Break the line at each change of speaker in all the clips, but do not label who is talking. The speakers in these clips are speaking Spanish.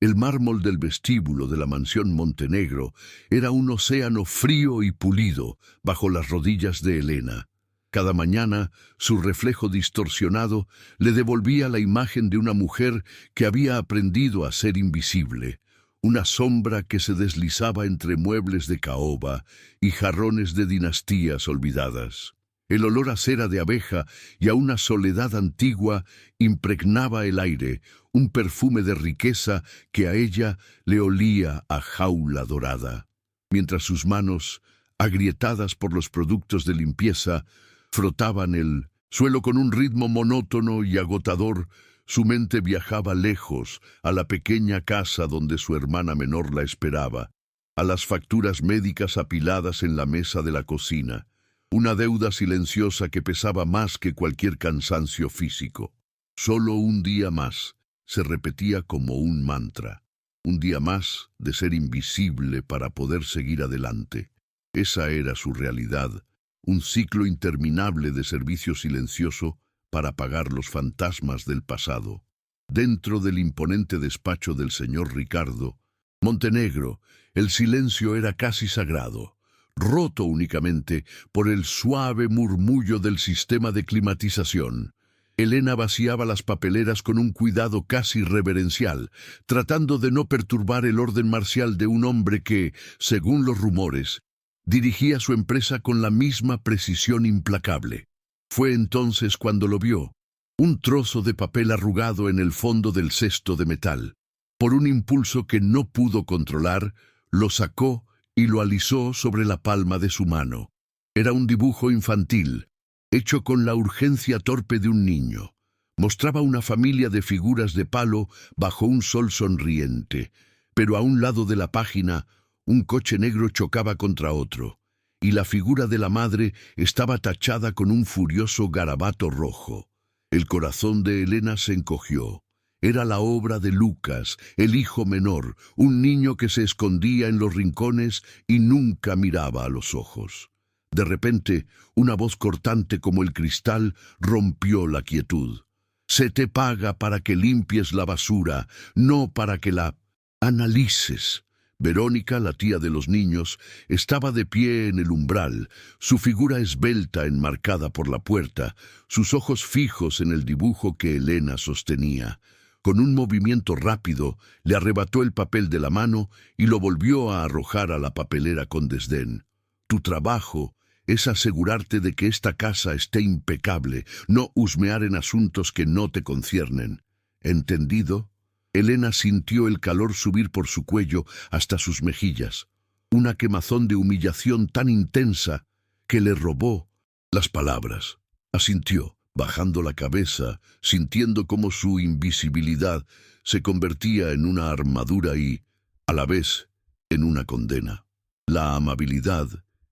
El mármol del vestíbulo de la mansión Montenegro era un océano frío y pulido bajo las rodillas de Elena. Cada mañana, su reflejo distorsionado le devolvía la imagen de una mujer que había aprendido a ser invisible, una sombra que se deslizaba entre muebles de caoba y jarrones de dinastías olvidadas. El olor a cera de abeja y a una soledad antigua impregnaba el aire, un perfume de riqueza que a ella le olía a jaula dorada. Mientras sus manos, agrietadas por los productos de limpieza, frotaban el suelo con un ritmo monótono y agotador, su mente viajaba lejos, a la pequeña casa donde su hermana menor la esperaba, a las facturas médicas apiladas en la mesa de la cocina, una deuda silenciosa que pesaba más que cualquier cansancio físico. Solo un día más, se repetía como un mantra. Un día más de ser invisible para poder seguir adelante. Esa era su realidad, un ciclo interminable de servicio silencioso para apagar los fantasmas del pasado. Dentro del imponente despacho del señor Ricardo Montenegro, el silencio era casi sagrado, roto únicamente por el suave murmullo del sistema de climatización. Elena vaciaba las papeleras con un cuidado casi reverencial, tratando de no perturbar el orden marcial de un hombre que, según los rumores, dirigía su empresa con la misma precisión implacable. Fue entonces cuando lo vio, un trozo de papel arrugado en el fondo del cesto de metal. Por un impulso que no pudo controlar, lo sacó y lo alisó sobre la palma de su mano. Era un dibujo infantil, hecho con la urgencia torpe de un niño. Mostraba una familia de figuras de palo bajo un sol sonriente, pero a un lado de la página, un coche negro chocaba contra otro, y la figura de la madre estaba tachada con un furioso garabato rojo. El corazón de Elena se encogió. Era la obra de Lucas, el hijo menor, un niño que se escondía en los rincones y nunca miraba a los ojos. De repente, una voz cortante como el cristal rompió la quietud. Se te paga para que limpies la basura, no para que la analices. Verónica, la tía de los niños, estaba de pie en el umbral, su figura esbelta enmarcada por la puerta, sus ojos fijos en el dibujo que Elena sostenía. Con un movimiento rápido, le arrebató el papel de la mano y lo volvió a arrojar a la papelera con desdén. Tu trabajo es asegurarte de que esta casa esté impecable, no husmear en asuntos que no te conciernen. ¿Entendido? Elena sintió el calor subir por su cuello hasta sus mejillas, una quemazón de humillación tan intensa que le robó las palabras. Asintió, bajando la cabeza, sintiendo cómo su invisibilidad se convertía en una armadura y, a la vez, en una condena. La amabilidad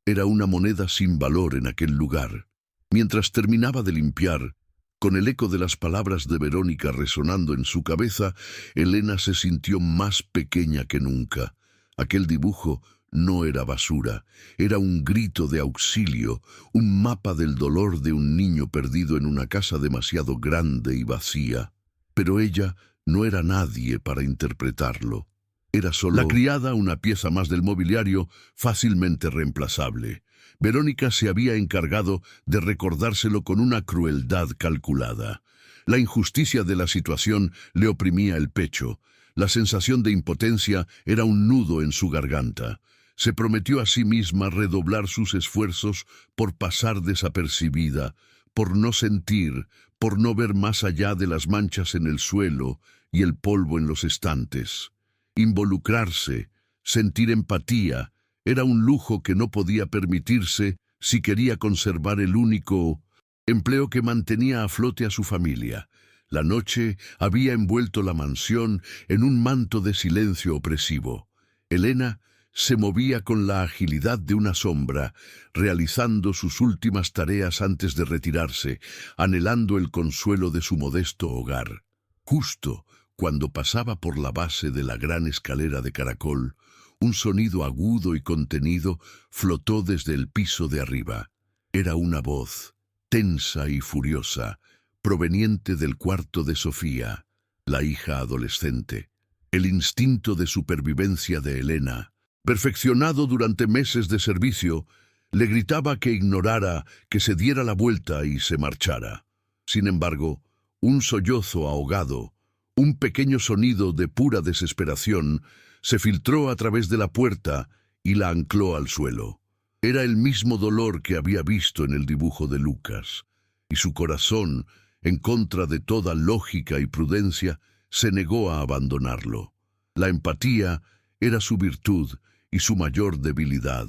era una moneda sin valor en aquel lugar. Mientras terminaba de limpiar, con el eco de las palabras de Verónica resonando en su cabeza, Elena se sintió más pequeña que nunca. Aquel dibujo no era basura, era un grito de auxilio, un mapa del dolor de un niño perdido en una casa demasiado grande y vacía. Pero ella no era nadie para interpretarlo. Era solo la criada, una pieza más del mobiliario, fácilmente reemplazable. Verónica se había encargado de recordárselo con una crueldad calculada. La injusticia de la situación le oprimía el pecho. La sensación de impotencia era un nudo en su garganta. Se prometió a sí misma redoblar sus esfuerzos por pasar desapercibida, por no sentir, por no ver más allá de las manchas en el suelo y el polvo en los estantes. Involucrarse, sentir empatía, era un lujo que no podía permitirse si quería conservar el único empleo que mantenía a flote a su familia. La noche había envuelto la mansión en un manto de silencio opresivo. Elena se movía con la agilidad de una sombra, realizando sus últimas tareas antes de retirarse, anhelando el consuelo de su modesto hogar. Justo cuando pasaba por la base de la gran escalera de caracol, un sonido agudo y contenido flotó desde el piso de arriba. Era una voz, tensa y furiosa, proveniente del cuarto de Sofía, la hija adolescente. El instinto de supervivencia de Elena, perfeccionado durante meses de servicio, le gritaba que ignorara, que se diera la vuelta y se marchara. Sin embargo, un sollozo ahogado, un pequeño sonido de pura desesperación, se filtró a través de la puerta y la ancló al suelo. Era el mismo dolor que había visto en el dibujo de Lucas, y su corazón, en contra de toda lógica y prudencia, se negó a abandonarlo. La empatía era su virtud y su mayor debilidad.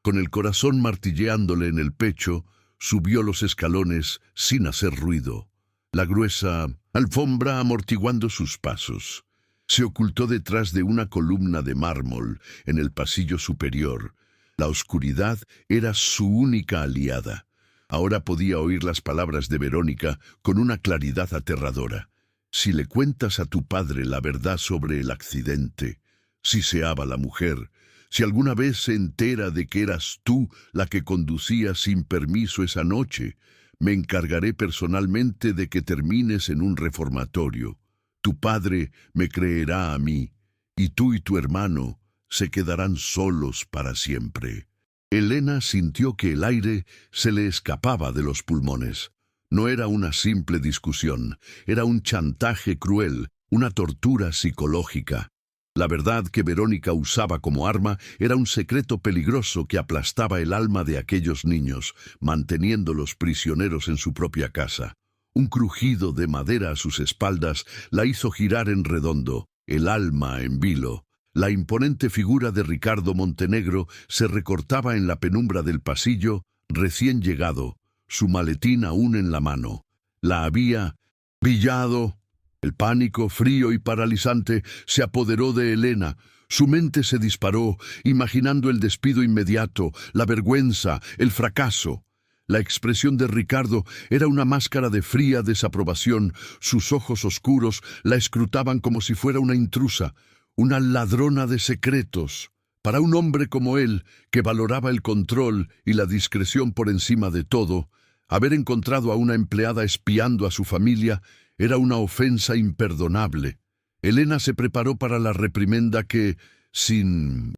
Con el corazón martilleándole en el pecho, subió los escalones sin hacer ruido, la gruesa alfombra amortiguando sus pasos. Se ocultó detrás de una columna de mármol en el pasillo superior. La oscuridad era su única aliada. Ahora podía oír las palabras de Verónica con una claridad aterradora. Si le cuentas a tu padre la verdad sobre el accidente, siseaba la mujer, si alguna vez se entera de que eras tú la que conducía sin permiso esa noche, me encargaré personalmente de que termines en un reformatorio. Tu padre me creerá a mí, y tú y tu hermano se quedarán solos para siempre. Elena sintió que el aire se le escapaba de los pulmones. No era una simple discusión, era un chantaje cruel, una tortura psicológica. La verdad que Verónica usaba como arma era un secreto peligroso que aplastaba el alma de aquellos niños, manteniéndolos prisioneros en su propia casa. Un crujido de madera a sus espaldas la hizo girar en redondo, el alma en vilo. La imponente figura de Ricardo Montenegro se recortaba en la penumbra del pasillo, recién llegado, su maletín aún en la mano. La había pillado. El pánico, frío y paralizante, se apoderó de Elena. Su mente se disparó, imaginando el despido inmediato, la vergüenza, el fracaso. La expresión de Ricardo era una máscara de fría desaprobación. Sus ojos oscuros la escrutaban como si fuera una intrusa, una ladrona de secretos. Para un hombre como él, que valoraba el control y la discreción por encima de todo, haber encontrado a una empleada espiando a su familia era una ofensa imperdonable. Elena se preparó para la reprimenda que, sin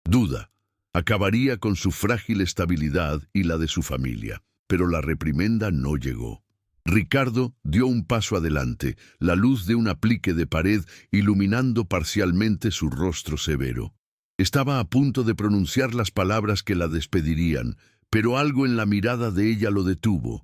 duda, acabaría con su frágil estabilidad y la de su familia. Pero la reprimenda no llegó. Ricardo dio un paso adelante, la luz de un aplique de pared iluminando parcialmente su rostro severo. Estaba a punto de pronunciar las palabras que la despedirían, pero algo en la mirada de ella lo detuvo.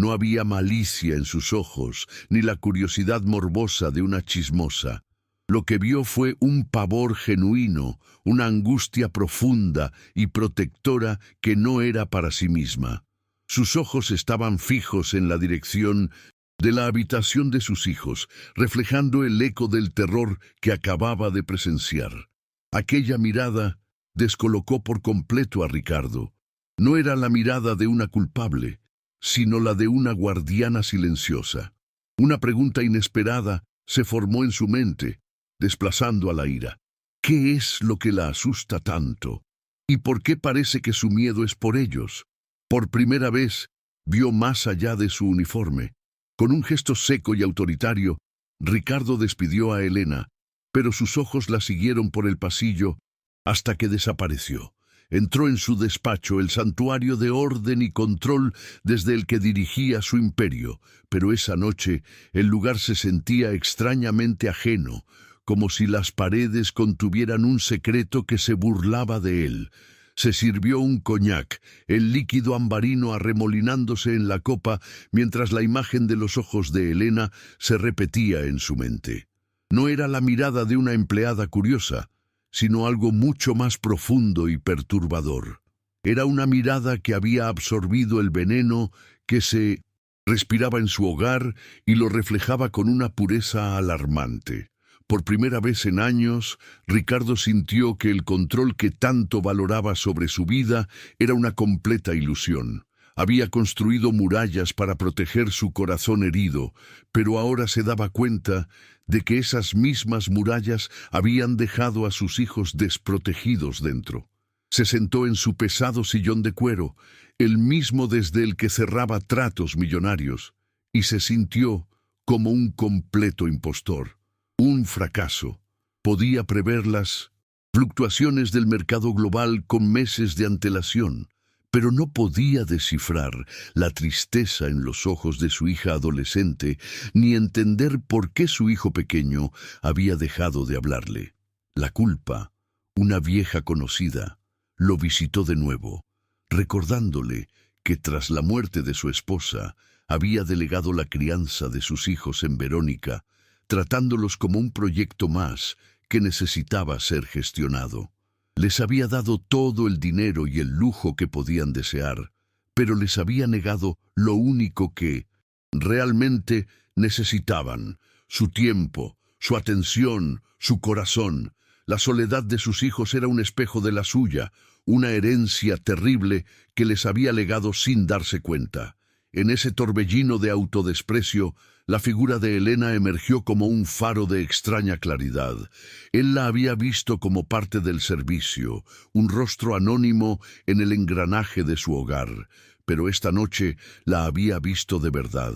No había malicia en sus ojos, ni la curiosidad morbosa de una chismosa. Lo que vio fue un pavor genuino, una angustia profunda y protectora que no era para sí misma. Sus ojos estaban fijos en la dirección de la habitación de sus hijos, reflejando el eco del terror que acababa de presenciar. Aquella mirada descolocó por completo a Ricardo. No era la mirada de una culpable, sino la de una guardiana silenciosa. Una pregunta inesperada se formó en su mente, desplazando a la ira. ¿Qué es lo que la asusta tanto? ¿Y por qué parece que su miedo es por ellos? Por primera vez, vio más allá de su uniforme. Con un gesto seco y autoritario, Ricardo despidió a Elena, pero sus ojos la siguieron por el pasillo hasta que desapareció. Entró en su despacho, el santuario de orden y control desde el que dirigía su imperio, pero esa noche el lugar se sentía extrañamente ajeno, como si las paredes contuvieran un secreto que se burlaba de él. Se sirvió un coñac, el líquido ambarino arremolinándose en la copa mientras la imagen de los ojos de Elena se repetía en su mente. No era la mirada de una empleada curiosa, sino algo mucho más profundo y perturbador. Era una mirada que había absorbido el veneno que se respiraba en su hogar y lo reflejaba con una pureza alarmante. Por primera vez en años, Ricardo sintió que el control que tanto valoraba sobre su vida era una completa ilusión. Había construido murallas para proteger su corazón herido, pero ahora se daba cuenta de que esas mismas murallas habían dejado a sus hijos desprotegidos dentro. Se sentó en su pesado sillón de cuero, el mismo desde el que cerraba tratos millonarios, y se sintió como un completo impostor, un fracaso, Podía prever las fluctuaciones del mercado global con meses de antelación, pero no podía descifrar la tristeza en los ojos de su hija adolescente, ni entender por qué su hijo pequeño había dejado de hablarle. La culpa, una vieja conocida, lo visitó de nuevo, recordándole que tras la muerte de su esposa había delegado la crianza de sus hijos en Verónica, tratándolos como un proyecto más que necesitaba ser gestionado. Les había dado todo el dinero y el lujo que podían desear, pero les había negado lo único que realmente necesitaban: su tiempo, su atención, su corazón. La soledad de sus hijos era un espejo de la suya, una herencia terrible que les había legado sin darse cuenta. En ese torbellino de autodesprecio, la figura de Elena emergió como un faro de extraña claridad. Él la había visto como parte del servicio, un rostro anónimo en el engranaje de su hogar, pero esta noche la había visto de verdad.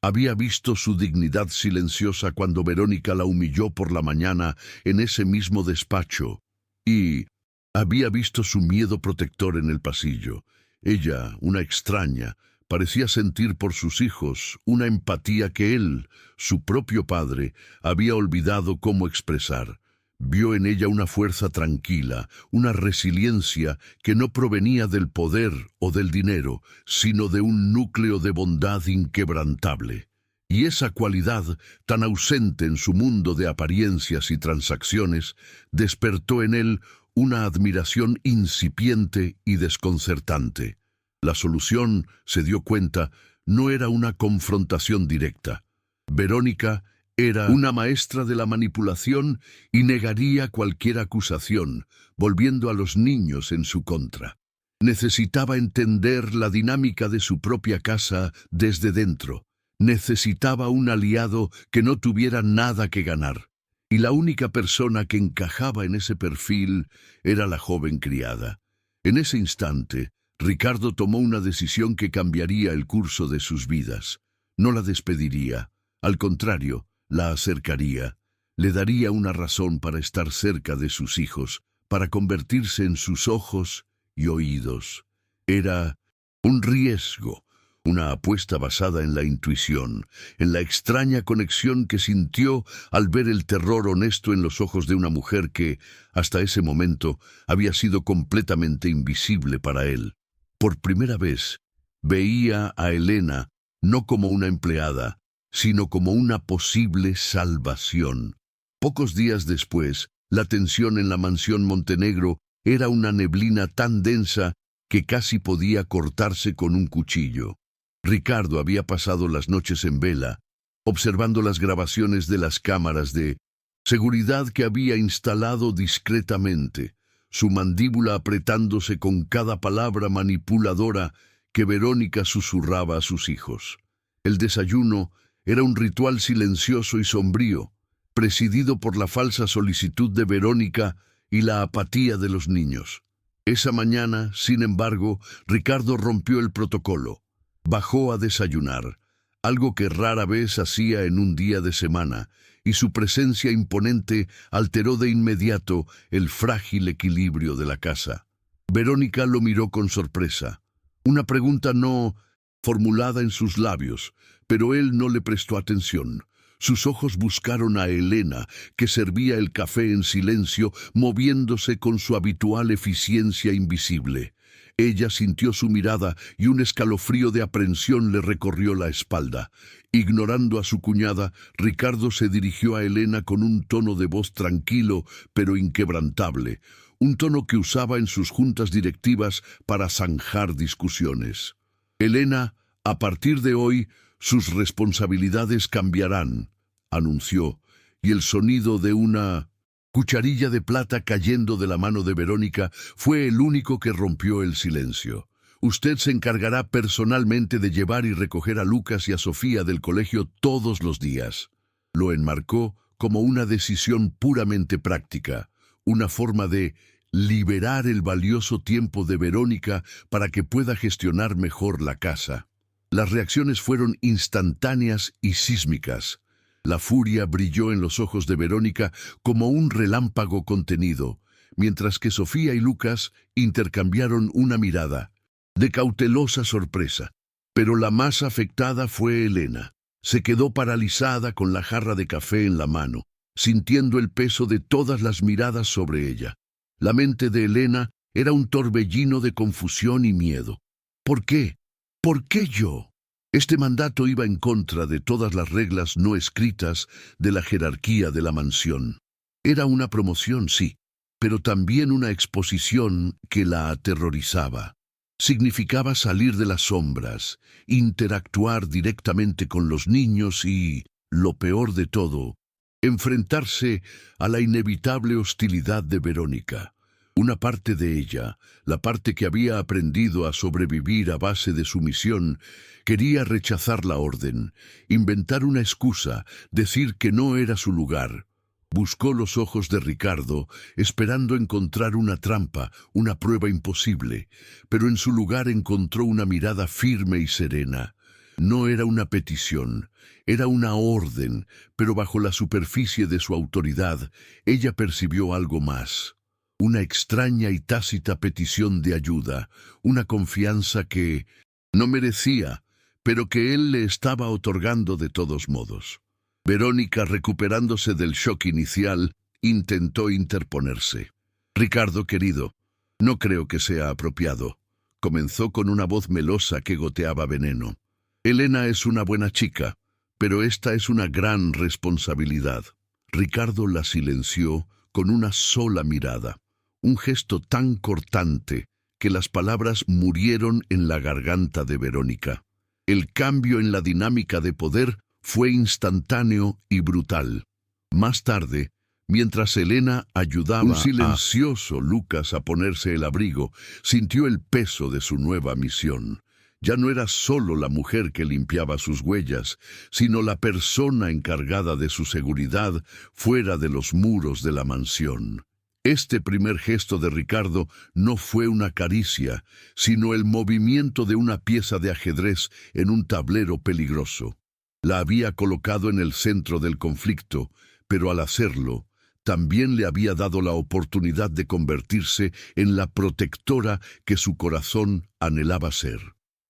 Había visto su dignidad silenciosa cuando Verónica la humilló por la mañana en ese mismo despacho, y había visto su miedo protector en el pasillo. Ella, una extraña, parecía sentir por sus hijos una empatía que él, su propio padre, había olvidado cómo expresar. Vio en ella una fuerza tranquila, una resiliencia que no provenía del poder o del dinero, sino de un núcleo de bondad inquebrantable. Y esa cualidad, tan ausente en su mundo de apariencias y transacciones, despertó en él una admiración incipiente y desconcertante. La solución, se dio cuenta, no era una confrontación directa. Verónica era una maestra de la manipulación y negaría cualquier acusación, volviendo a los niños en su contra. Necesitaba entender la dinámica de su propia casa desde dentro. Necesitaba un aliado que no tuviera nada que ganar. Y la única persona que encajaba en ese perfil era la joven criada. En ese instante, Ricardo tomó una decisión que cambiaría el curso de sus vidas. No la despediría, al contrario, la acercaría. Le daría una razón para estar cerca de sus hijos, para convertirse en sus ojos y oídos. Era un riesgo, una apuesta basada en la intuición, en la extraña conexión que sintió al ver el terror honesto en los ojos de una mujer que, hasta ese momento, había sido completamente invisible para él. Por primera vez, veía a Elena no como una empleada, sino como una posible salvación. Pocos días después, la tensión en la mansión Montenegro era una neblina tan densa que casi podía cortarse con un cuchillo. Ricardo había pasado las noches en vela, observando las grabaciones de las cámaras de seguridad que había instalado discretamente, su mandíbula apretándose con cada palabra manipuladora que Verónica susurraba a sus hijos. El desayuno era un ritual silencioso y sombrío, presidido por la falsa solicitud de Verónica y la apatía de los niños. Esa mañana, sin embargo, Ricardo rompió el protocolo. Bajó a desayunar, algo que rara vez hacía en un día de semana, y su presencia imponente alteró de inmediato el frágil equilibrio de la casa. Verónica lo miró con sorpresa. Una pregunta no formulada en sus labios, pero él no le prestó atención. Sus ojos buscaron a Elena, que servía el café en silencio, moviéndose con su habitual eficiencia invisible. Ella sintió su mirada y un escalofrío de aprensión le recorrió la espalda. Ignorando a su cuñada, Ricardo se dirigió a Elena con un tono de voz tranquilo pero inquebrantable, un tono que usaba en sus juntas directivas para zanjar discusiones. Elena, a partir de hoy, sus responsabilidades cambiarán, anunció, y el sonido de una cucharilla de plata cayendo de la mano de Verónica fue el único que rompió el silencio. Usted se encargará personalmente de llevar y recoger a Lucas y a Sofía del colegio todos los días. Lo enmarcó como una decisión puramente práctica, una forma de liberar el valioso tiempo de Verónica para que pueda gestionar mejor la casa. Las reacciones fueron instantáneas y sísmicas. La furia brilló en los ojos de Verónica como un relámpago contenido, mientras que Sofía y Lucas intercambiaron una mirada de cautelosa sorpresa. Pero la más afectada fue Elena. Se quedó paralizada con la jarra de café en la mano, sintiendo el peso de todas las miradas sobre ella. La mente de Elena era un torbellino de confusión y miedo. ¿Por qué? ¿Por qué yo? Este mandato iba en contra de todas las reglas no escritas de la jerarquía de la mansión. Era una promoción, sí, pero también una exposición que la aterrorizaba. Significaba salir de las sombras, interactuar directamente con los niños y, lo peor de todo, enfrentarse a la inevitable hostilidad de Verónica. Una parte de ella, la parte que había aprendido a sobrevivir a base de sumisión, quería rechazar la orden, inventar una excusa, decir que no era su lugar. Buscó los ojos de Ricardo, esperando encontrar una trampa, una prueba imposible, pero en su lugar encontró una mirada firme y serena. No era una petición, era una orden, pero bajo la superficie de su autoridad, ella percibió algo más. Una extraña y tácita petición de ayuda, una confianza que no merecía, pero que él le estaba otorgando de todos modos. Verónica, recuperándose del shock inicial, intentó interponerse. «Ricardo, querido, no creo que sea apropiado», comenzó con una voz melosa que goteaba veneno. «Elena es una buena chica, pero esta es una gran responsabilidad». Ricardo la silenció con una sola mirada, un gesto tan cortante que las palabras murieron en la garganta de Verónica. El cambio en la dinámica de poder fue instantáneo y brutal. Más tarde, mientras Elena ayudaba a un silencioso Lucas a ponerse el abrigo, sintió el peso de su nueva misión. Ya no era solo la mujer que limpiaba sus huellas, sino la persona encargada de su seguridad fuera de los muros de la mansión. Este primer gesto de Ricardo no fue una caricia, sino el movimiento de una pieza de ajedrez en un tablero peligroso. La había colocado en el centro del conflicto, pero al hacerlo, también le había dado la oportunidad de convertirse en la protectora que su corazón anhelaba ser.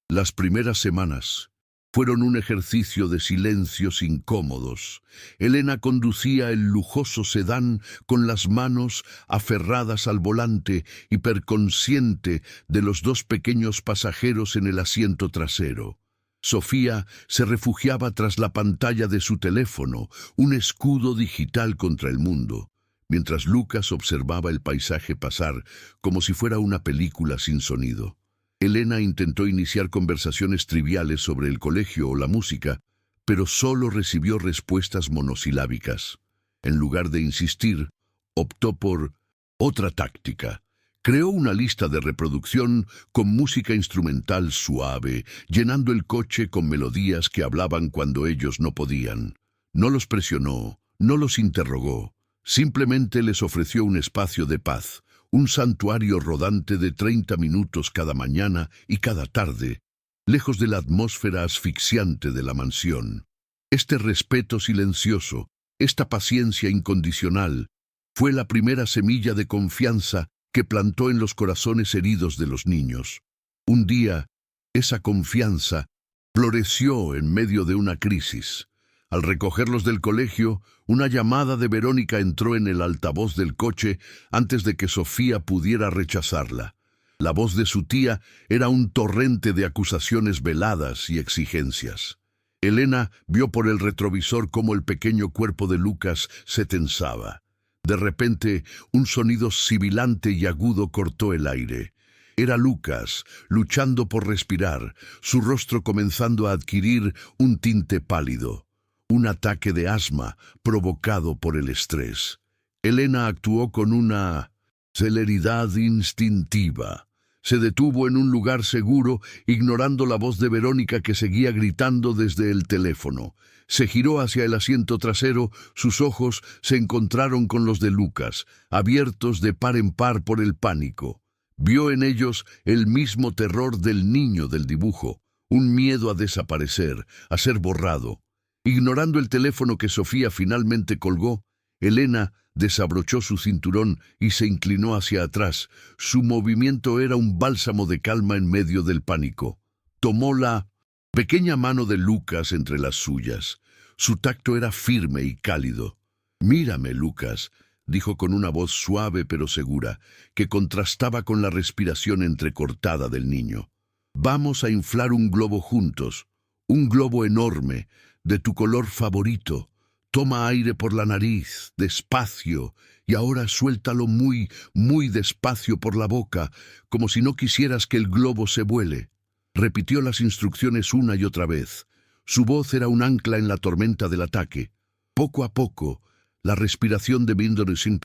Las primeras semanas fueron un ejercicio de silencios incómodos. Elena conducía el lujoso sedán con las manos aferradas al volante, hiperconsciente de los dos pequeños pasajeros en el asiento trasero. Sofía se refugiaba tras la pantalla de su teléfono, un escudo digital contra el mundo, mientras Lucas observaba el paisaje pasar como si fuera una película sin sonido. Elena intentó iniciar conversaciones triviales sobre el colegio o la música, pero solo recibió respuestas monosilábicas. En lugar de insistir, optó por otra táctica. Creó una lista de reproducción con música instrumental suave, llenando el coche con melodías que hablaban cuando ellos no podían. No los presionó, no los interrogó, simplemente les ofreció un espacio de paz, un santuario rodante de 30 minutos cada mañana y cada tarde, lejos de la atmósfera asfixiante de la mansión. Este respeto silencioso, esta paciencia incondicional, fue la primera semilla de confianza que plantó en los corazones heridos de los niños. Un día, esa confianza floreció en medio de una crisis. Al recogerlos del colegio, una llamada de Verónica entró en el altavoz del coche antes de que Sofía pudiera rechazarla. La voz de su tía era un torrente de acusaciones veladas y exigencias. Elena vio por el retrovisor cómo el pequeño cuerpo de Lucas se tensaba. De repente, un sonido sibilante y agudo cortó el aire. Era Lucas, luchando por respirar, su rostro comenzando a adquirir un tinte pálido. Un ataque de asma provocado por el estrés. Elena actuó con una celeridad instintiva. Se detuvo en un lugar seguro, ignorando la voz de Verónica que seguía gritando desde el teléfono. Se giró hacia el asiento trasero, sus ojos se encontraron con los de Lucas, abiertos de par en par por el pánico. Vio en ellos el mismo terror del niño del dibujo, un miedo a desaparecer, a ser borrado. Ignorando el teléfono que Sofía finalmente colgó, Elena desabrochó su cinturón y se inclinó hacia atrás. Su movimiento era un bálsamo de calma en medio del pánico. Tomó la pequeña mano de Lucas entre las suyas. Su tacto era firme y cálido. «Mírame, Lucas», dijo con una voz suave pero segura, que contrastaba con la respiración entrecortada del niño. «Vamos a inflar un globo juntos, un globo enorme, de tu color favorito. Toma aire por la nariz, despacio, y ahora suéltalo muy, muy despacio por la boca, como si no quisieras que el globo se vuele». Repitió las instrucciones una y otra vez. Su voz era un ancla en la tormenta del ataque. Poco a poco, la respiración de Mindoresin.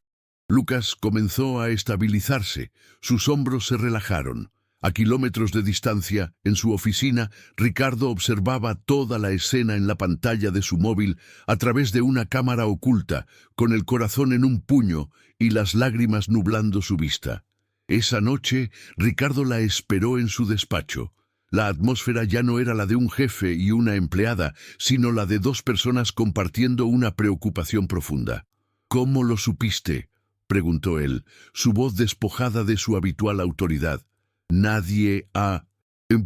Lucas comenzó a estabilizarse. Sus hombros se relajaron. A kilómetros de distancia, en su oficina, Ricardo observaba toda la escena en la pantalla de su móvil a través de una cámara oculta, con el corazón en un puño y las lágrimas nublando su vista. Esa noche, Ricardo la esperó en su despacho. La atmósfera ya no era la de un jefe y una empleada, sino la de dos personas compartiendo una preocupación profunda. «¿Cómo lo supiste?», preguntó él, su voz despojada de su habitual autoridad. «Nadie ha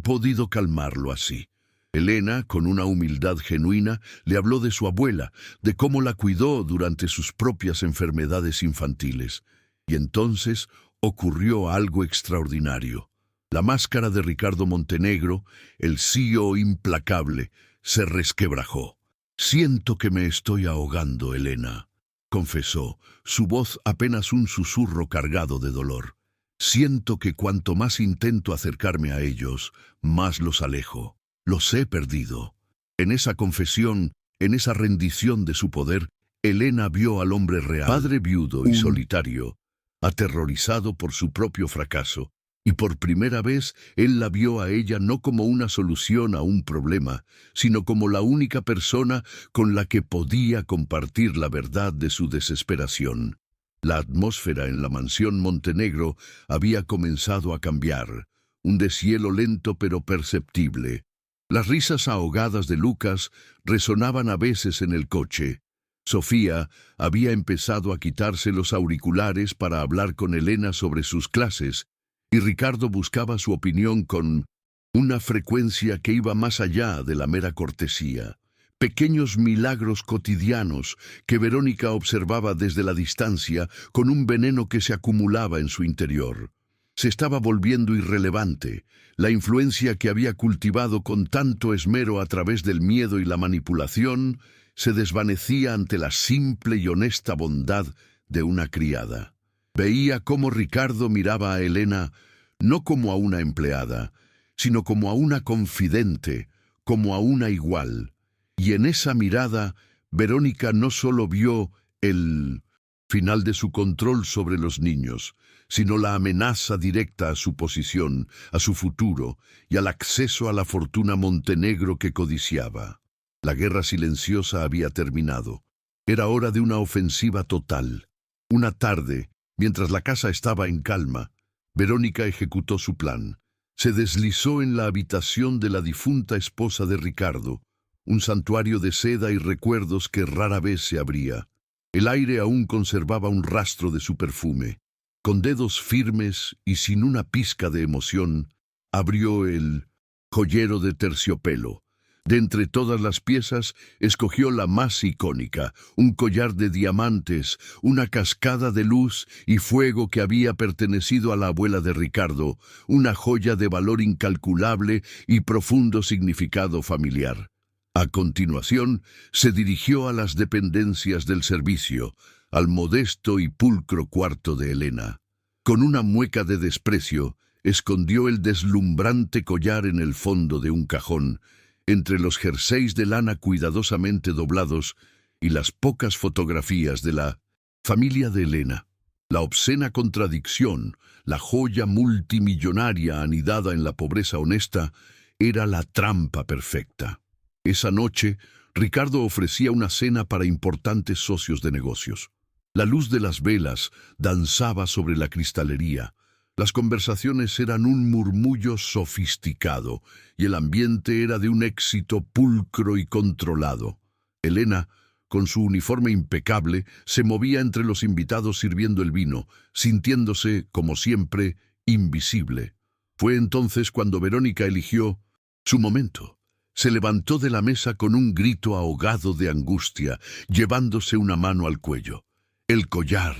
podido calmarlo así». Elena, con una humildad genuina, le habló de su abuela, de cómo la cuidó durante sus propias enfermedades infantiles. Y entonces ocurrió algo extraordinario. La máscara de Ricardo Montenegro, el CEO implacable, se resquebrajó. «Siento que me estoy ahogando, Elena», confesó, su voz apenas un susurro cargado de dolor. «Siento que cuanto más intento acercarme a ellos, más los alejo. Los he perdido». En esa confesión, en esa rendición de su poder, Elena vio al hombre real, padre viudo y solitario, aterrorizado por su propio fracaso. Y por primera vez él la vio a ella no como una solución a un problema, sino como la única persona con la que podía compartir la verdad de su desesperación. La atmósfera en la mansión Montenegro había comenzado a cambiar, un deshielo lento pero perceptible. Las risas ahogadas de Lucas resonaban a veces en el coche. Sofía había empezado a quitarse los auriculares para hablar con Elena sobre sus clases, y Ricardo buscaba su opinión con una frecuencia que iba más allá de la mera cortesía. Pequeños milagros cotidianos que Verónica observaba desde la distancia con un veneno que se acumulaba en su interior. Se estaba volviendo irrelevante. La influencia que había cultivado con tanto esmero a través del miedo y la manipulación se desvanecía ante la simple y honesta bondad de una criada. Veía cómo Ricardo miraba a Elena no como a una empleada, sino como a una confidente, como a una igual. Y en esa mirada, Verónica no solo vio el final de su control sobre los niños, sino la amenaza directa a su posición, a su futuro y al acceso a la fortuna Montenegro que codiciaba. La guerra silenciosa había terminado. Era hora de una ofensiva total. Una tarde, mientras la casa estaba en calma, Verónica ejecutó su plan. Se deslizó en la habitación de la difunta esposa de Ricardo, un santuario de seda y recuerdos que rara vez se abría. El aire aún conservaba un rastro de su perfume. Con dedos firmes y sin una pizca de emoción, abrió el joyero de terciopelo. De entre todas las piezas, escogió la más icónica, un collar de diamantes, una cascada de luz y fuego que había pertenecido a la abuela de Ricardo, una joya de valor incalculable y profundo significado familiar. A continuación, se dirigió a las dependencias del servicio, al modesto y pulcro cuarto de Elena. Con una mueca de desprecio, escondió el deslumbrante collar en el fondo de un cajón, entre los jerseys de lana cuidadosamente doblados y las pocas fotografías de la familia de Elena. La obscena contradicción, la joya multimillonaria anidada en la pobreza honesta, era la trampa perfecta. Esa noche, Ricardo ofrecía una cena para importantes socios de negocios. La luz de las velas danzaba sobre la cristalería. Las conversaciones eran un murmullo sofisticado y el ambiente era de un éxito pulcro y controlado. Elena, con su uniforme impecable, se movía entre los invitados sirviendo el vino, sintiéndose, como siempre, invisible. Fue entonces cuando Verónica eligió su momento. Se levantó de la mesa con un grito ahogado de angustia, llevándose una mano al cuello. «¡El collar!»,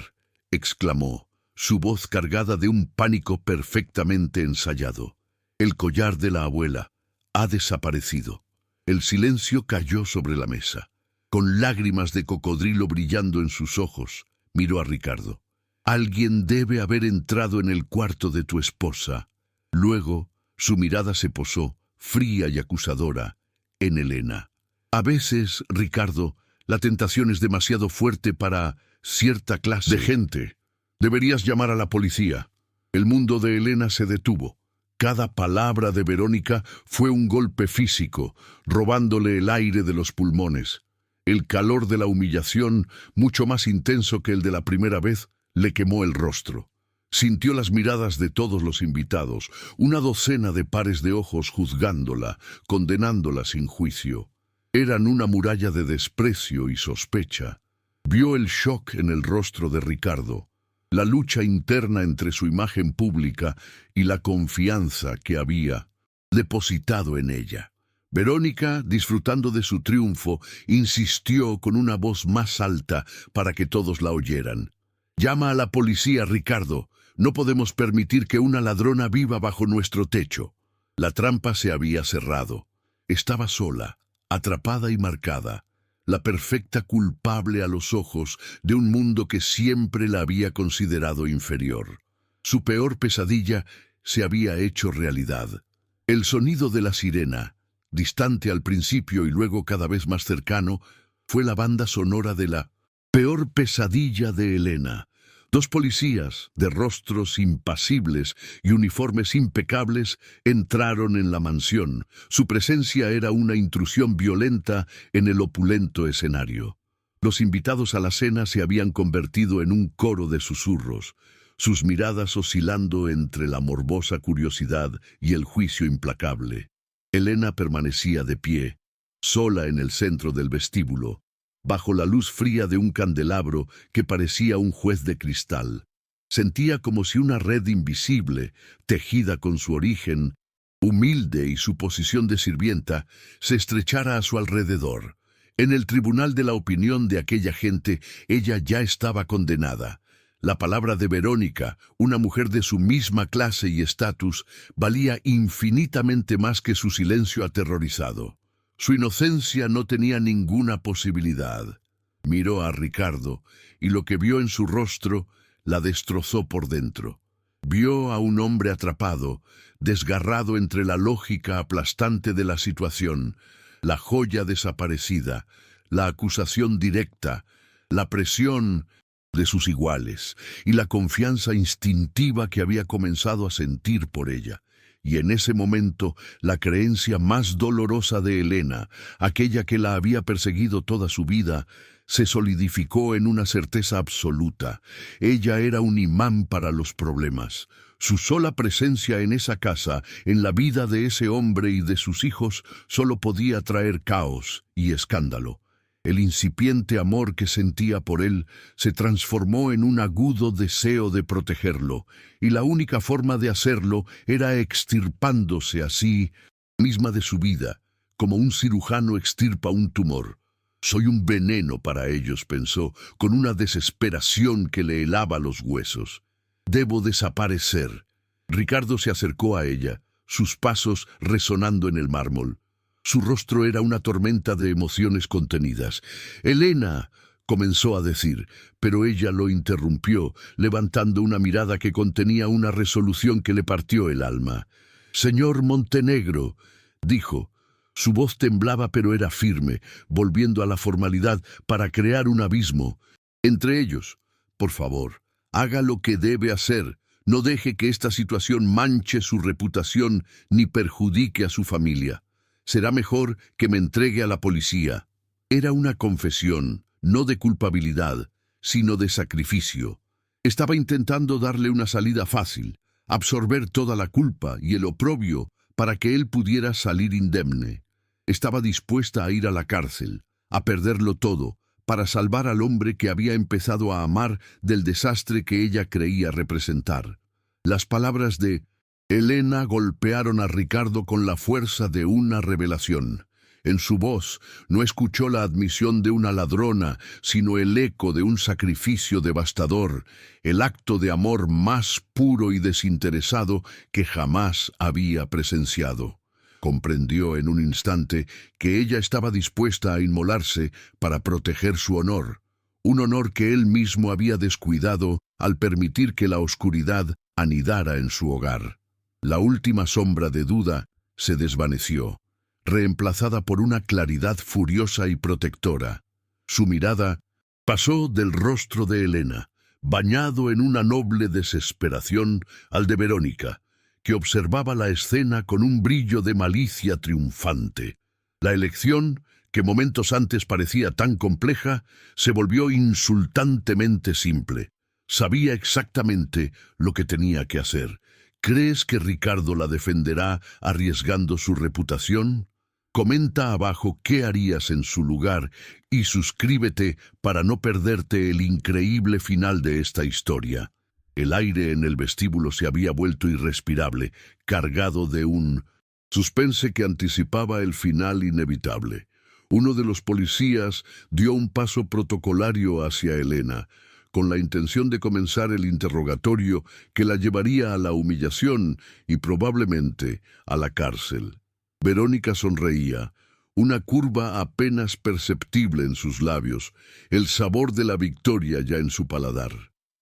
exclamó, su voz cargada de un pánico perfectamente ensayado. «El collar de la abuela ha desaparecido». El silencio cayó sobre la mesa. Con lágrimas de cocodrilo brillando en sus ojos, miró a Ricardo. «Alguien debe haber entrado en el cuarto de tu esposa». Luego, su mirada se posó, fría y acusadora, en Elena. «A veces, Ricardo, la tentación es demasiado fuerte para cierta clase de gente. Deberías llamar a la policía». El mundo de Elena se detuvo. Cada palabra de Verónica fue un golpe físico, robándole el aire de los pulmones. El calor de la humillación, mucho más intenso que el de la primera vez, le quemó el rostro. Sintió las miradas de todos los invitados, una docena de pares de ojos juzgándola, condenándola sin juicio. Eran una muralla de desprecio y sospecha. Vio el shock en el rostro de Ricardo, la lucha interna entre su imagen pública y la confianza que había depositado en ella. Verónica, disfrutando de su triunfo, insistió con una voz más alta para que todos la oyeran. «Llama a la policía, Ricardo. No podemos permitir que una ladrona viva bajo nuestro techo». La trampa se había cerrado. Estaba sola, atrapada y marcada, la perfecta culpable a los ojos de un mundo que siempre la había considerado inferior. Su peor pesadilla se había hecho realidad. El sonido de la sirena, distante al principio y luego cada vez más cercano, fue la banda sonora de la peor pesadilla de Elena. Dos policías, de rostros impasibles y uniformes impecables, entraron en la mansión. Su presencia era una intrusión violenta en el opulento escenario. Los invitados a la cena se habían convertido en un coro de susurros, sus miradas oscilando entre la morbosa curiosidad y el juicio implacable. Elena permanecía de pie, sola en el centro del vestíbulo, bajo la luz fría de un candelabro que parecía un juez de cristal. Sentía como si una red invisible, tejida con su origen humilde y su posición de sirvienta, se estrechara a su alrededor. En el tribunal de la opinión de aquella gente, ella ya estaba condenada. La palabra de Verónica, una mujer de su misma clase y estatus, valía infinitamente más que su silencio aterrorizado. Su inocencia no tenía ninguna posibilidad. Miró a Ricardo, y lo que vio en su rostro la destrozó por dentro. Vio a un hombre atrapado, desgarrado entre la lógica aplastante de la situación, la joya desaparecida, la acusación directa, la presión de sus iguales y la confianza instintiva que había comenzado a sentir por ella. Y en ese momento, la creencia más dolorosa de Elena, aquella que la había perseguido toda su vida, se solidificó en una certeza absoluta. Ella era un imán para los problemas. Su sola presencia en esa casa, en la vida de ese hombre y de sus hijos, solo podía traer caos y escándalo. El incipiente amor que sentía por él se transformó en un agudo deseo de protegerlo, y la única forma de hacerlo era extirpándose a sí misma de su vida, como un cirujano extirpa un tumor. «Soy un veneno para ellos», pensó, con una desesperación que le helaba los huesos. «Debo desaparecer». Ricardo se acercó a ella, sus pasos resonando en el mármol. Su rostro era una tormenta de emociones contenidas. «Elena», comenzó a decir, pero ella lo interrumpió, levantando una mirada que contenía una resolución que le partió el alma. «Señor Montenegro», dijo. Su voz temblaba pero era firme, volviendo a la formalidad para crear un abismo entre ellos. «Por favor, haga lo que debe hacer. No deje que esta situación manche su reputación ni perjudique a su familia. Será mejor que me entregue a la policía». Era una confesión, no de culpabilidad, sino de sacrificio. Estaba intentando darle una salida fácil, absorber toda la culpa y el oprobio para que él pudiera salir indemne. Estaba dispuesta a ir a la cárcel, a perderlo todo, para salvar al hombre que había empezado a amar del desastre que ella creía representar. Las palabras de Elena golpearon a Ricardo con la fuerza de una revelación. En su voz no escuchó la admisión de una ladrona, sino el eco de un sacrificio devastador, el acto de amor más puro y desinteresado que jamás había presenciado. Comprendió en un instante que ella estaba dispuesta a inmolarse para proteger su honor, un honor que él mismo había descuidado al permitir que la oscuridad anidara en su hogar. La última sombra de duda se desvaneció, reemplazada por una claridad furiosa y protectora. Su mirada pasó del rostro de Elena, bañado en una noble desesperación, al de Verónica, que observaba la escena con un brillo de malicia triunfante. La elección, que momentos antes parecía tan compleja, se volvió insultantemente simple. Sabía exactamente lo que tenía que hacer. ¿Crees que Ricardo la defenderá arriesgando su reputación? Comenta abajo qué harías en su lugar y suscríbete para no perderte el increíble final de esta historia. El aire en el vestíbulo se había vuelto irrespirable, cargado de un suspense que anticipaba el final inevitable. Uno de los policías dio un paso protocolario hacia Elena, con la intención de comenzar el interrogatorio que la llevaría a la humillación y probablemente a la cárcel. Verónica sonreía, una curva apenas perceptible en sus labios, el sabor de la victoria ya en su paladar.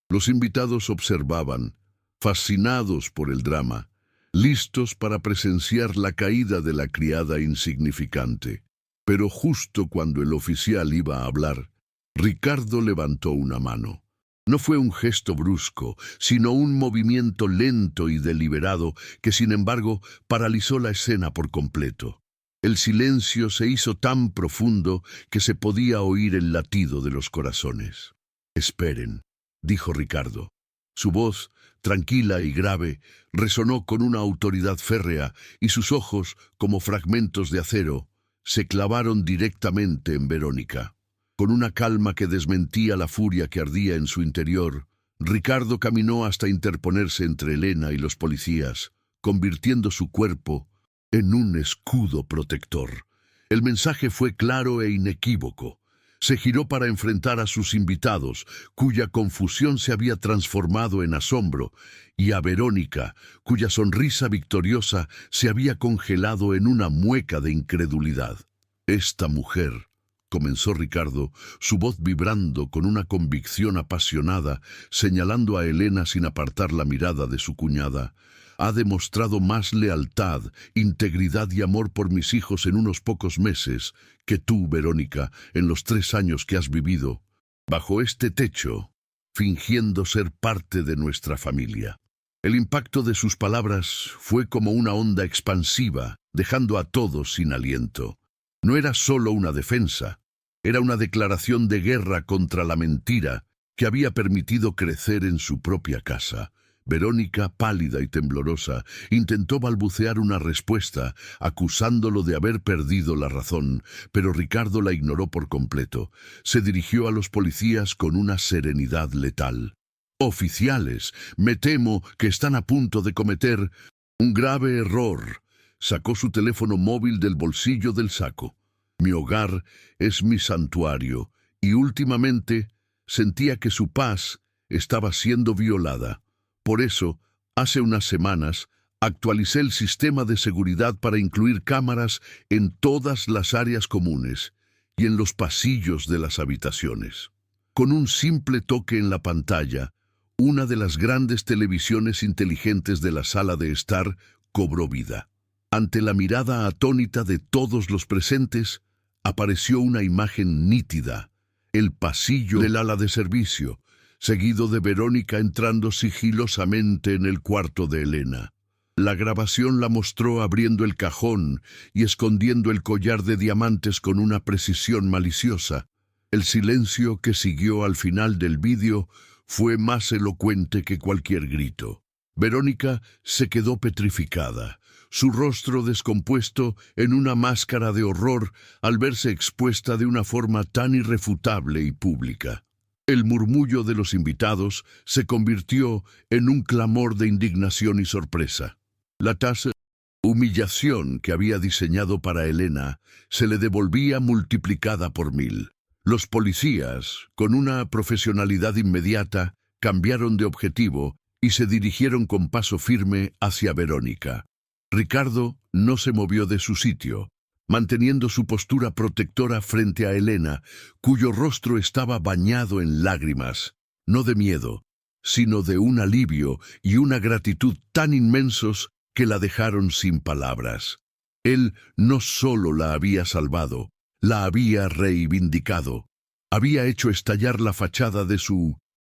Los invitados observaban, fascinados por el drama, listos para presenciar la caída de la criada insignificante. Pero justo cuando el oficial iba a hablar, Ricardo levantó una mano. No fue un gesto brusco, sino un movimiento lento y deliberado que, sin embargo, paralizó la escena por completo. El silencio se hizo tan profundo que se podía oír el latido de los corazones. «Esperen», dijo Ricardo. Su voz, tranquila y grave, resonó con una autoridad férrea y sus ojos, como fragmentos de acero, se clavaron directamente en Verónica. Con una calma que desmentía la furia que ardía en su interior, Ricardo caminó hasta interponerse entre Elena y los policías, convirtiendo su cuerpo en un escudo protector. El mensaje fue claro e inequívoco. Se giró para enfrentar a sus invitados, cuya confusión se había transformado en asombro, y a Verónica, cuya sonrisa victoriosa se había congelado en una mueca de incredulidad. «Esta mujer», comenzó Ricardo, su voz vibrando con una convicción apasionada, señalando a Elena sin apartar la mirada de su cuñada, «ha demostrado más lealtad, integridad y amor por mis hijos en unos pocos meses que tú, Verónica, en los 3 años que has vivido bajo este techo, fingiendo ser parte de nuestra familia». El impacto de sus palabras fue como una onda expansiva, dejando a todos sin aliento. No era solo una defensa, era una declaración de guerra contra la mentira que había permitido crecer en su propia casa. Verónica, pálida y temblorosa, intentó balbucear una respuesta, acusándolo de haber perdido la razón, pero Ricardo la ignoró por completo. Se dirigió a los policías con una serenidad letal. «Oficiales, me temo que están a punto de cometer un grave error». Sacó su teléfono móvil del bolsillo del saco. «Mi hogar es mi santuario, y últimamente sentía que su paz estaba siendo violada. Por eso, hace unas semanas, actualicé el sistema de seguridad para incluir cámaras en todas las áreas comunes y en los pasillos de las habitaciones». Con un simple toque en la pantalla, una de las grandes televisiones inteligentes de la sala de estar cobró vida. Ante la mirada atónita de todos los presentes, apareció una imagen nítida: el pasillo del ala de servicio, seguido de Verónica entrando sigilosamente en el cuarto de Elena. La grabación la mostró abriendo el cajón y escondiendo el collar de diamantes con una precisión maliciosa. El silencio que siguió al final del vídeo fue más elocuente que cualquier grito. Verónica se quedó petrificada, su rostro descompuesto en una máscara de horror al verse expuesta de una forma tan irrefutable y pública. El murmullo de los invitados se convirtió en un clamor de indignación y sorpresa. La tasa de humillación que había diseñado para Elena se le devolvía multiplicada por 1000. Los policías, con una profesionalidad inmediata, cambiaron de objetivo y se dirigieron con paso firme hacia Verónica. Ricardo no se movió de su sitio, manteniendo su postura protectora frente a Elena, cuyo rostro estaba bañado en lágrimas, no de miedo, sino de un alivio y una gratitud tan inmensos que la dejaron sin palabras. Él no solo la había salvado, la había reivindicado, había hecho estallar la fachada de su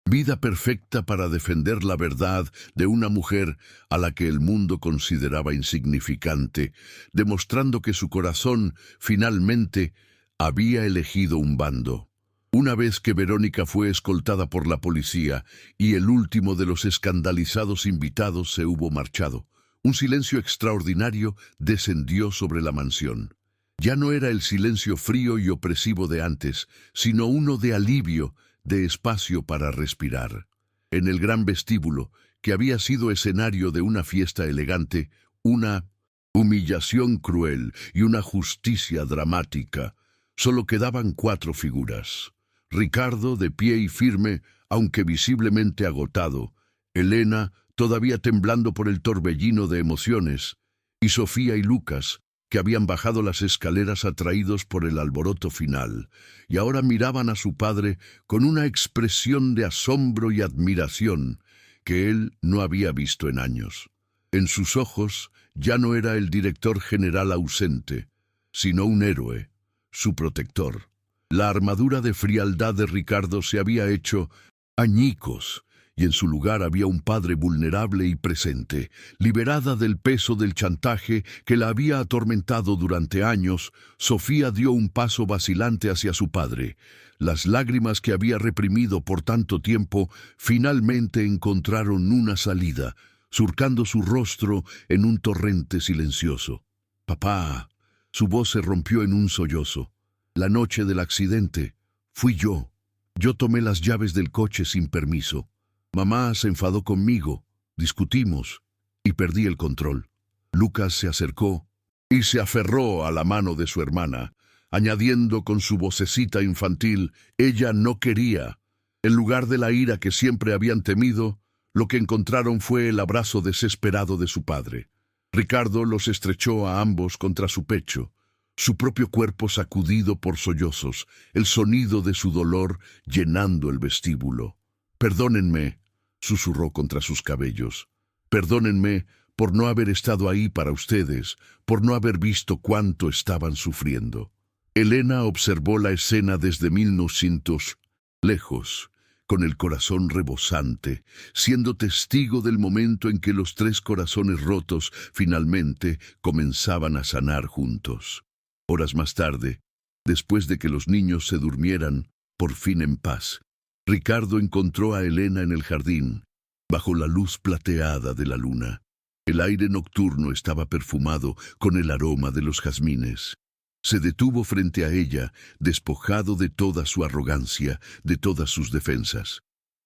vida perfecta para defender la verdad de una mujer a la que el mundo consideraba insignificante, demostrando que su corazón finalmente había elegido un bando. Una vez que Verónica fue escoltada por la policía y el último de los escandalizados invitados se hubo marchado, un silencio extraordinario descendió sobre la mansión. Ya no era el silencio frío y opresivo de antes, sino uno de alivio, de espacio para respirar. En el gran vestíbulo, que había sido escenario de una fiesta elegante, una humillación cruel y una justicia dramática, solo quedaban 4 figuras. Ricardo, de pie y firme, aunque visiblemente agotado, Elena, todavía temblando por el torbellino de emociones, y Sofía y Lucas, que habían bajado las escaleras atraídos por el alboroto final, y ahora miraban a su padre con una expresión de asombro y admiración que él no había visto en años. En sus ojos ya no era el director general ausente, sino un héroe, su protector. La armadura de frialdad de Ricardo se había hecho añicos, y en su lugar había un padre vulnerable y presente. Liberada del peso del chantaje que la había atormentado durante años, Sofía dio un paso vacilante hacia su padre. Las lágrimas que había reprimido por tanto tiempo finalmente encontraron una salida, surcando su rostro en un torrente silencioso. «Papá», su voz se rompió en un sollozo. «La noche del accidente, fui yo. Yo tomé las llaves del coche sin permiso. Mamá se enfadó conmigo, discutimos y perdí el control». Lucas se acercó y se aferró a la mano de su hermana, añadiendo con su vocecita infantil: «Ella no quería». En lugar de la ira que siempre habían temido, lo que encontraron fue el abrazo desesperado de su padre. Ricardo los estrechó a ambos contra su pecho, su propio cuerpo sacudido por sollozos, el sonido de su dolor llenando el vestíbulo. «Perdónenme», susurró contra sus cabellos. «Perdónenme por no haber estado ahí para ustedes, por no haber visto cuánto estaban sufriendo». Elena observó la escena desde 1900, lejos, con el corazón rebosante, siendo testigo del momento en que los 3 corazones rotos finalmente comenzaban a sanar juntos. Horas más tarde, después de que los niños se durmieran, por fin en paz, Ricardo encontró a Elena en el jardín, bajo la luz plateada de la luna. El aire nocturno estaba perfumado con el aroma de los jazmines. Se detuvo frente a ella, despojado de toda su arrogancia, de todas sus defensas.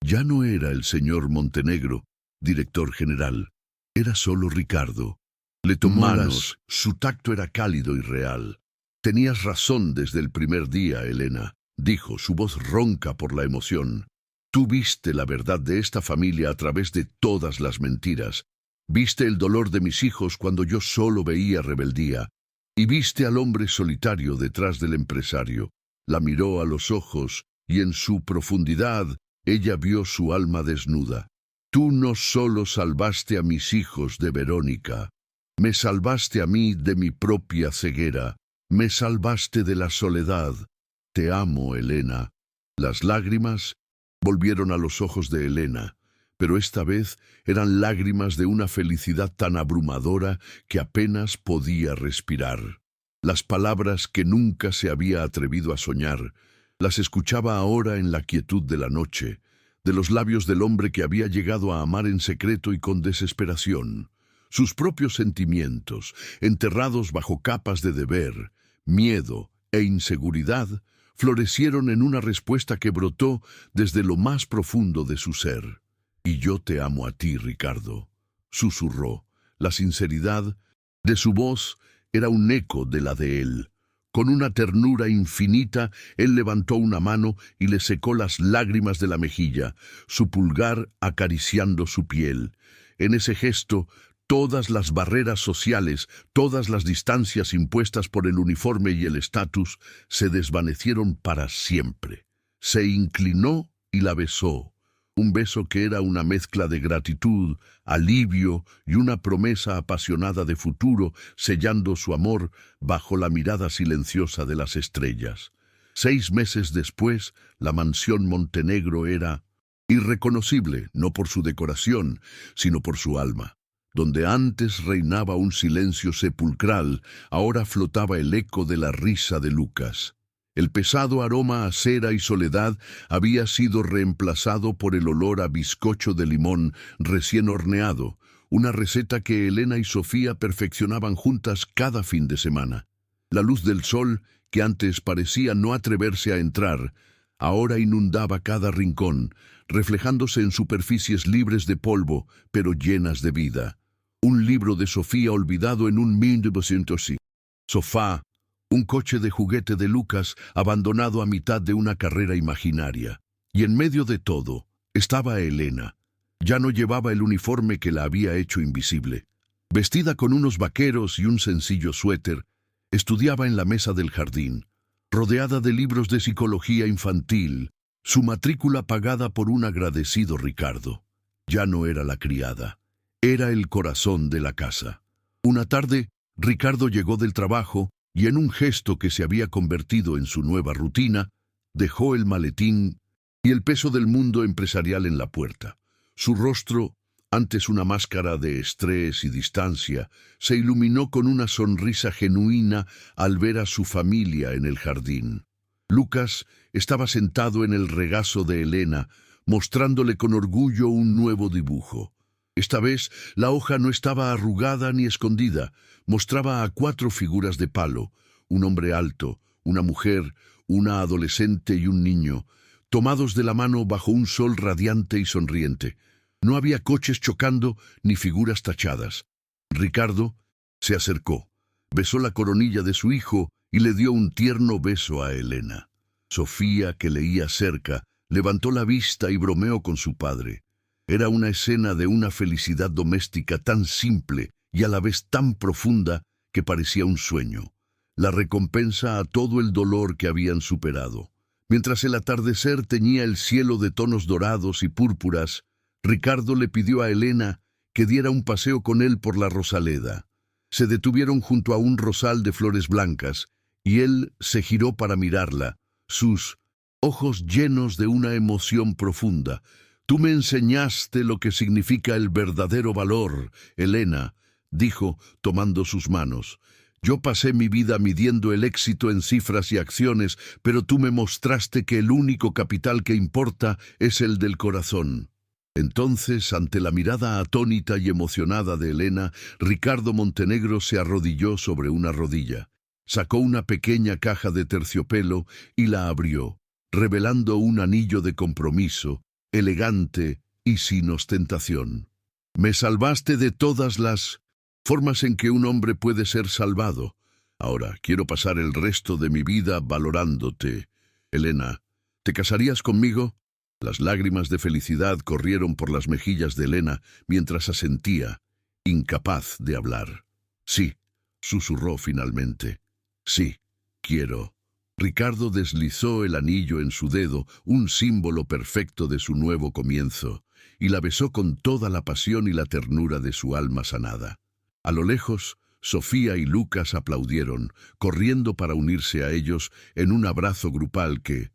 Ya no era el señor Montenegro, director general. Era solo Ricardo. Le tomó manos, su tacto era cálido y real. «Tenías razón desde el primer día, Elena», dijo, su voz ronca por la emoción. «Tú viste la verdad de esta familia a través de todas las mentiras. Viste el dolor de mis hijos cuando yo solo veía rebeldía. Y viste al hombre solitario detrás del empresario». La miró a los ojos y en su profundidad ella vio su alma desnuda. «Tú no solo salvaste a mis hijos de Verónica, me salvaste a mí de mi propia ceguera. Me salvaste de la soledad. Te amo, Elena». Las lágrimas volvieron a los ojos de Elena, pero esta vez eran lágrimas de una felicidad tan abrumadora que apenas podía respirar. Las palabras que nunca se había atrevido a soñar, las escuchaba ahora en la quietud de la noche, de los labios del hombre que había llegado a amar en secreto y con desesperación. Sus propios sentimientos, enterrados bajo capas de deber, miedo e inseguridad, florecieron en una respuesta que brotó desde lo más profundo de su ser. «Y yo te amo a ti, Ricardo», susurró. La sinceridad de su voz era un eco de la de él. Con una ternura infinita, él levantó una mano y le secó las lágrimas de la mejilla, su pulgar acariciando su piel. En ese gesto, todas las barreras sociales, todas las distancias impuestas por el uniforme y el estatus, se desvanecieron para siempre. Se inclinó y la besó. Un beso que era una mezcla de gratitud, alivio y una promesa apasionada de futuro, sellando su amor bajo la mirada silenciosa de las estrellas. 6 meses después, la mansión Montenegro era irreconocible, no por su decoración, sino por su alma. Donde antes reinaba un silencio sepulcral, ahora flotaba el eco de la risa de Lucas. El pesado aroma a cera y soledad había sido reemplazado por el olor a bizcocho de limón recién horneado, una receta que Elena y Sofía perfeccionaban juntas cada fin de semana. La luz del sol, que antes parecía no atreverse a entrar, ahora inundaba cada rincón, reflejándose en superficies libres de polvo, pero llenas de vida. Un libro de Sofía olvidado en un 1900. Sofá, un coche de juguete de Lucas abandonado a mitad de una carrera imaginaria. Y en medio de todo estaba Elena. Ya no llevaba el uniforme que la había hecho invisible. Vestida con unos vaqueros y un sencillo suéter, estudiaba en la mesa del jardín, rodeada de libros de psicología infantil, su matrícula pagada por un agradecido Ricardo. Ya no era la criada, era el corazón de la casa. Una tarde, Ricardo llegó del trabajo y en un gesto que se había convertido en su nueva rutina, dejó el maletín y el peso del mundo empresarial en la puerta. Su rostro, antes una máscara de estrés y distancia, se iluminó con una sonrisa genuina al ver a su familia en el jardín. Lucas estaba sentado en el regazo de Elena, mostrándole con orgullo un nuevo dibujo. Esta vez la hoja no estaba arrugada ni escondida, mostraba a 4 figuras de palo, un hombre alto, una mujer, una adolescente y un niño, tomados de la mano bajo un sol radiante y sonriente. No había coches chocando ni figuras tachadas. Ricardo se acercó, besó la coronilla de su hijo y le dio un tierno beso a Elena. Sofía, que leía cerca, levantó la vista y bromeó con su padre. Era una escena de una felicidad doméstica tan simple y a la vez tan profunda que parecía un sueño, la recompensa a todo el dolor que habían superado. Mientras el atardecer teñía el cielo de tonos dorados y púrpuras, Ricardo le pidió a Elena que diera un paseo con él por la Rosaleda. Se detuvieron junto a un rosal de flores blancas y él se giró para mirarla, sus ojos llenos de una emoción profunda. «Tú me enseñaste lo que significa el verdadero valor, Elena», dijo, tomando sus manos. «Yo pasé mi vida midiendo el éxito en cifras y acciones, pero tú me mostraste que el único capital que importa es el del corazón». Entonces, ante la mirada atónita y emocionada de Elena, Ricardo Montenegro se arrodilló sobre una rodilla. Sacó una pequeña caja de terciopelo y la abrió, revelando un anillo de compromiso, elegante y sin ostentación. «Me salvaste de todas las formas en que un hombre puede ser salvado. Ahora quiero pasar el resto de mi vida valorándote. Elena, ¿te casarías conmigo?» Las lágrimas de felicidad corrieron por las mejillas de Elena mientras asentía, incapaz de hablar. «Sí», susurró finalmente. «Sí, quiero». Ricardo deslizó el anillo en su dedo, un símbolo perfecto de su nuevo comienzo, y la besó con toda la pasión y la ternura de su alma sanada. A lo lejos, Sofía y Lucas aplaudieron, corriendo para unirse a ellos en un abrazo grupal que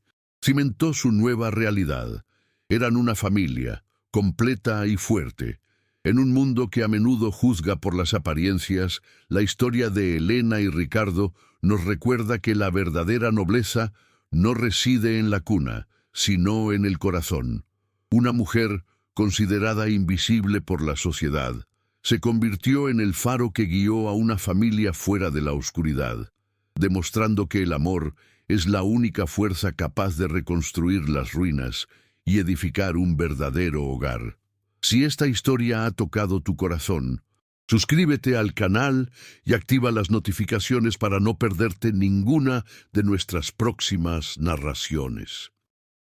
cimentó su nueva realidad. Eran una familia, completa y fuerte. En un mundo que a menudo juzga por las apariencias, la historia de Elena y Ricardo nos recuerda que la verdadera nobleza no reside en la cuna, sino en el corazón. Una mujer, considerada invisible por la sociedad, se convirtió en el faro que guió a una familia fuera de la oscuridad, demostrando que el amor es la única fuerza capaz de reconstruir las ruinas y edificar un verdadero hogar. Si esta historia ha tocado tu corazón, suscríbete al canal y activa las notificaciones para no perderte ninguna de nuestras próximas narraciones.